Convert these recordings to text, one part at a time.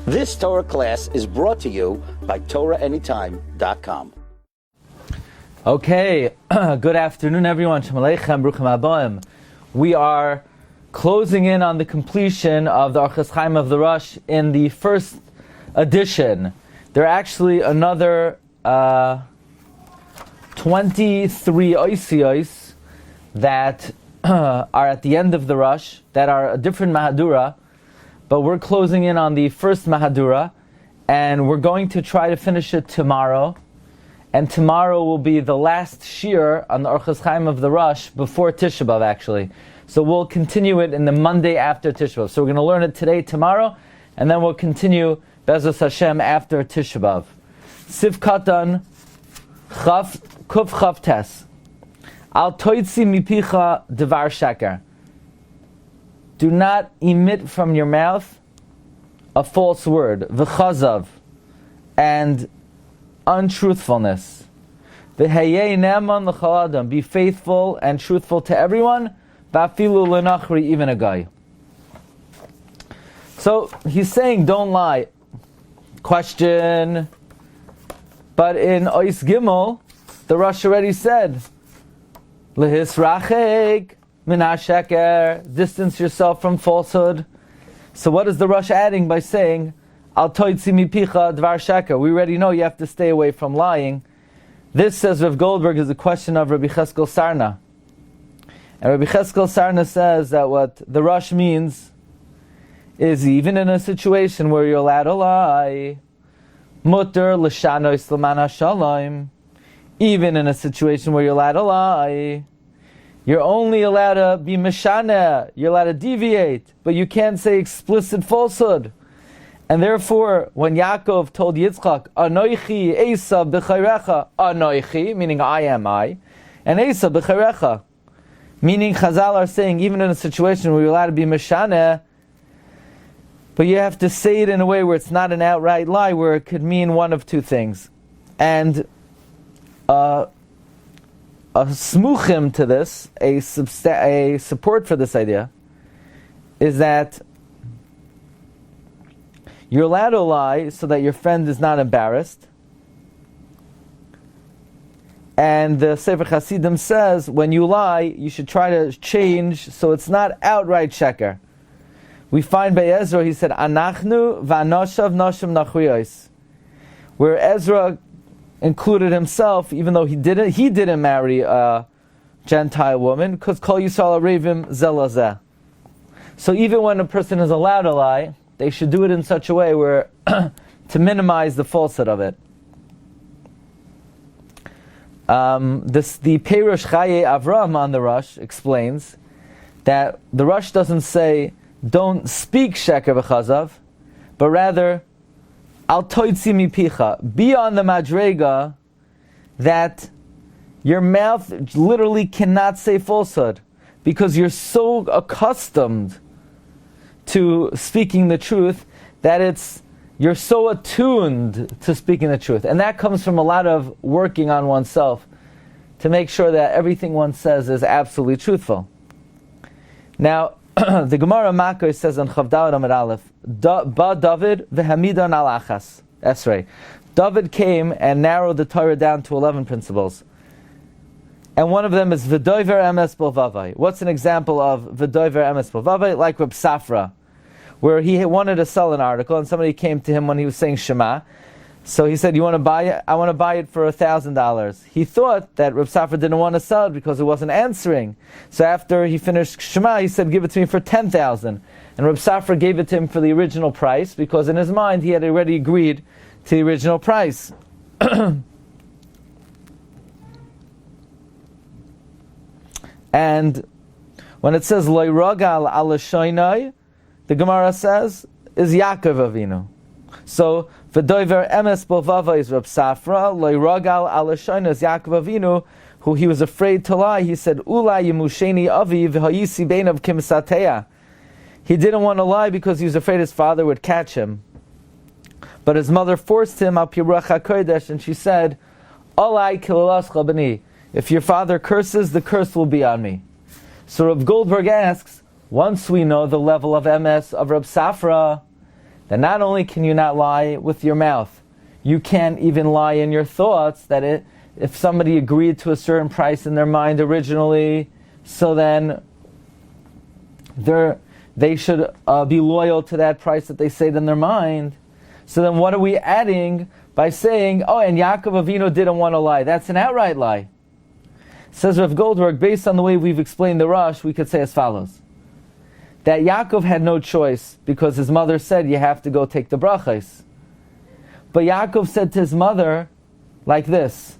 This Torah class is brought to you by TorahAnytime.com. Okay, good afternoon everyone. Shalom Aleichem, Bruchim Habayim. We are closing in on the completion of the Orchos Chaim of the Rosh in the first edition. There are actually another 23 oisiyos that are at the end of the Rosh, that are a different Mahadura, but we're closing in on the first Mahadura, and we're going to try to finish it tomorrow. And tomorrow will be the last Shiur on the Orchos Chaim of the Rosh before Tisha B'Av, actually. So we'll continue it in the Monday after Tisha B'Av. So we're going to learn it today, tomorrow, and then we'll continue Be'ezus Hashem after Tisha B'Av. Siv Katan Kuf Chav Tes. Al toitzi mipicha devar sheker. Do not emit from your mouth a false word, v'chazav, and untruthfulness. V'heyei ne'eman l'chol adam. Be faithful and truthful to everyone, v'afilu l'nachri, even a guy. So he's saying, don't lie. Question. But in Ois Gimel, the Rosh already said, Lehisrachek min hasheker, distance yourself from falsehood. So what is the Rosh adding by saying, Al toitzi mipicha dvar sheker? We already know you have to stay away from lying. This, says Rav Goldberg, is a question of Rabbi Cheskel Sarna. And Rabbi Cheskel Sarna says that what the Rosh means is even in a situation where you're allowed to lie, mutter l'shanois l'man hashalom, even in a situation where you're allowed to lie, you're only allowed to be meshana, you're allowed to deviate, but you can't say explicit falsehood. And therefore, when Yaakov told Yitzchak, Anoichi Esav b'chayrecha, Anoichi, meaning I am I, and Esav b'chayrecha, meaning Chazal are saying, even in a situation where you're allowed to be meshana, but you have to say it in a way where it's not an outright lie, where it could mean one of two things. And a smuchim to this, a support for this idea, is that you're allowed to lie so that your friend is not embarrassed. And the Sefer Hasidim says, when you lie, you should try to change so it's not outright sheker. We find by Ezra, he said, Anachnu v'anoshav noshim nachriyos, where Ezra included himself, even though he didn't marry a Gentile woman, because Kol Yisrael Arevim Zelazeh. So even when a person is allowed to lie, they should do it in such a way where to minimize the falsehood of it. The Perush Chaye Avram on the Rosh explains that the Rosh doesn't say don't speak sheker v'chazav, but rather al toitzi mipicha, be on the madrega that your mouth literally cannot say falsehood, because you're so accustomed to speaking the truth that you're so attuned to speaking the truth. And that comes from a lot of working on oneself to make sure that everything one says is absolutely truthful. Now, the Gemara Makos says on Chavdal Amud Aleph, Ba David v'hamidan al achas. Esrei. David came and narrowed the Torah down to 11 principles. And one of them is V'doiver emes b'lvavai. What's an example of V'doiver emes b'lvavai? Like Reb Safra, where he wanted to sell an article and somebody came to him when he was saying Shema. So he said, you want to buy it? I want to buy it for $1,000. He thought that Reb Safra didn't want to sell it because it wasn't answering. So after he finished Shema, he said, give it to me for $10,000. And Reb Safra gave it to him for the original price, because in his mind he had already agreed to the original price. And when it says Loi Rogal al Shoinai, the Gemara says, is Yaakov Avinu. So V'doiver emes b'lvava is Reb Safra, Loi Rogal al Shoinai is Yaakov Avinu, who he was afraid to lie. He said, Ula Yemusheni Avi v'hayisi beinav kimsateya. He didn't want to lie because he was afraid his father would catch him. But his mother forced him, al pi ruach hakodesh, and she said, Olai kilalascha b'ni. If your father curses, the curse will be on me. So Rav Goldberg asks, once we know the level of MS of Reb Safra, that not only can you not lie with your mouth, you can't even lie in your thoughts, that if somebody agreed to a certain price in their mind originally, so then they should be loyal to that price that they said in their mind. So then what are we adding by saying, oh, and Yaakov Avinu didn't want to lie? That's an outright lie. Says Rav Goldberg, based on the way we've explained the Rosh, we could say as follows. That Yaakov had no choice because his mother said, you have to go take the brachos. But Yaakov said to his mother like this,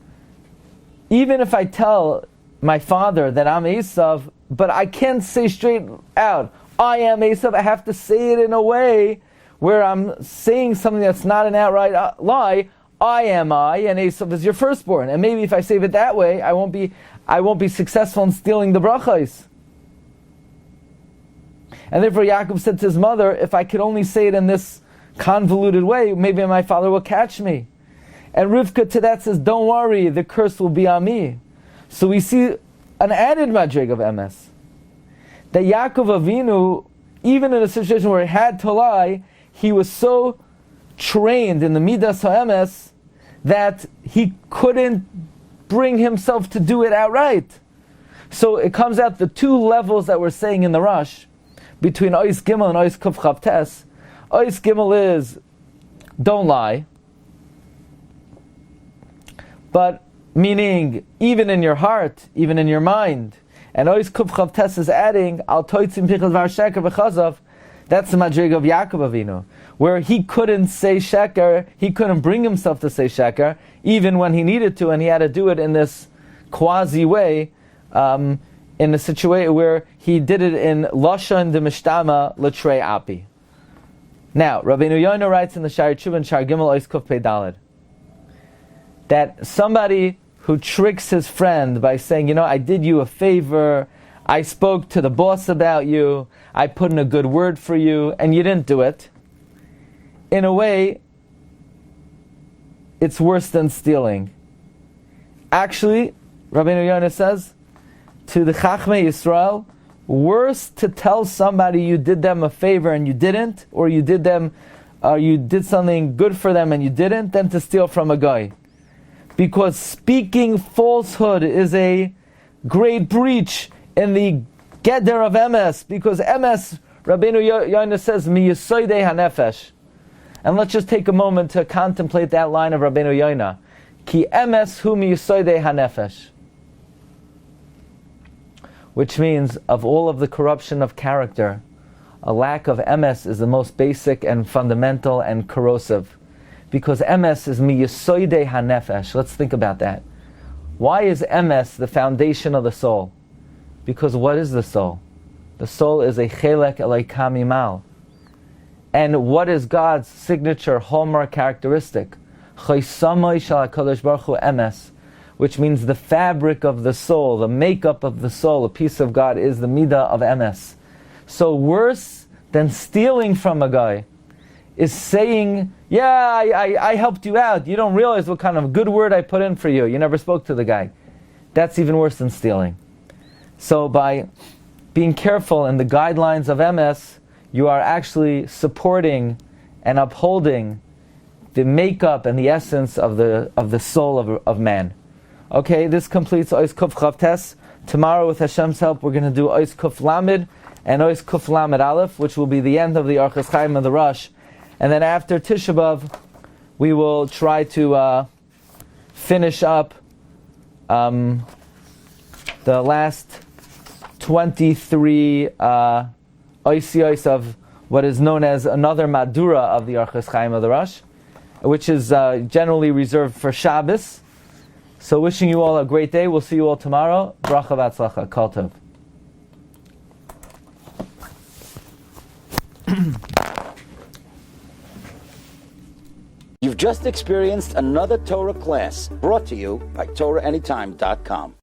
even if I tell my father that I'm Esav, but I can't say straight out, I am Esav, I have to say it in a way where I'm saying something that's not an outright lie. I am I, and Esav is your firstborn. And maybe if I say it that way, I won't be successful in stealing the brachos. And therefore Yaakov said to his mother, if I could only say it in this convoluted way, maybe my father will catch me. And Rivka to that says, don't worry, the curse will be on me. So we see an added madrig of MS. That Yaakov Avinu, even in a situation where he had to lie, he was so trained in the Midas HaEmes that he couldn't bring himself to do it outright. So it comes out the two levels that we're saying in the Rosh, between Ois Gimel and Ois Kuf Chav Tes. Ois Gimel is, don't lie. But meaning, even in your heart, even in your mind. And Ois Kuf Chav Tes is adding, Al Toitzim Pichas Var Sheker V'Chazav. That's the madrig of Yaakov Avinu, where he couldn't say sheker, he couldn't bring himself to say sheker, even when he needed to, and he had to do it in this quasi way, in a situation where he did it in Lashon de Mishtama L'Trei Api. Now, Rabbeinu Yoina writes in the Shiur Tshuva Shar Gimel Ois Kuf Pei Daled that somebody who tricks his friend by saying, I did you a favor, I spoke to the boss about you, I put in a good word for you, and you didn't do it. In a way, it's worse than stealing. Actually, Rabbeinu Yoina says, to the Chachmei Yisrael, worse to tell somebody you did them a favor and you didn't, or you did something good for them and you didn't, than to steal from a guy. Because speaking falsehood is a great breach in the Geder of MS, because MS, Rabbeinu Yoina says, Mi Yisoidei HaNefesh. And let's just take a moment to contemplate that line of Rabbeinu Yoina. Ki MS hu mi Yisoidei HaNefesh. Which means, of all of the corruption of character, a lack of MS is the most basic and fundamental and corrosive. Because MS is mi Yisoidei HaNefesh. Let's think about that. Why is MS the foundation of the soul? Because what is the soul? The soul is a chelek eloka mimal. And what is God's signature hallmark characteristic? Chaisamoi shel HaKadosh Baruch Hu MS, which means the fabric of the soul, the makeup of the soul, a piece of God, is the midah of MS. So worse than stealing from a guy is saying, I helped you out. You don't realize what kind of good word I put in for you. You never spoke to the guy. That's even worse than stealing. So by being careful in the guidelines of MS, you are actually supporting and upholding the makeup and the essence of the soul of man. Okay, this completes Ois Kuf Chav Tes. Tomorrow, with Hashem's help, we're going to do Ois Kuf Lamed and Ois Kuf Lamed Aleph, which will be the end of the Orchos Chaim of the Rosh. And then after Tisha B'Av, we will try to finish up the last 23 oisios of what is known as another Madura of the Orchos Chaim of the Rosh, which is generally reserved for Shabbos. So wishing you all a great day. We'll see you all tomorrow. Bracha v'atzlacha. Kol tov. You've just experienced another Torah class brought to you by TorahAnytime.com.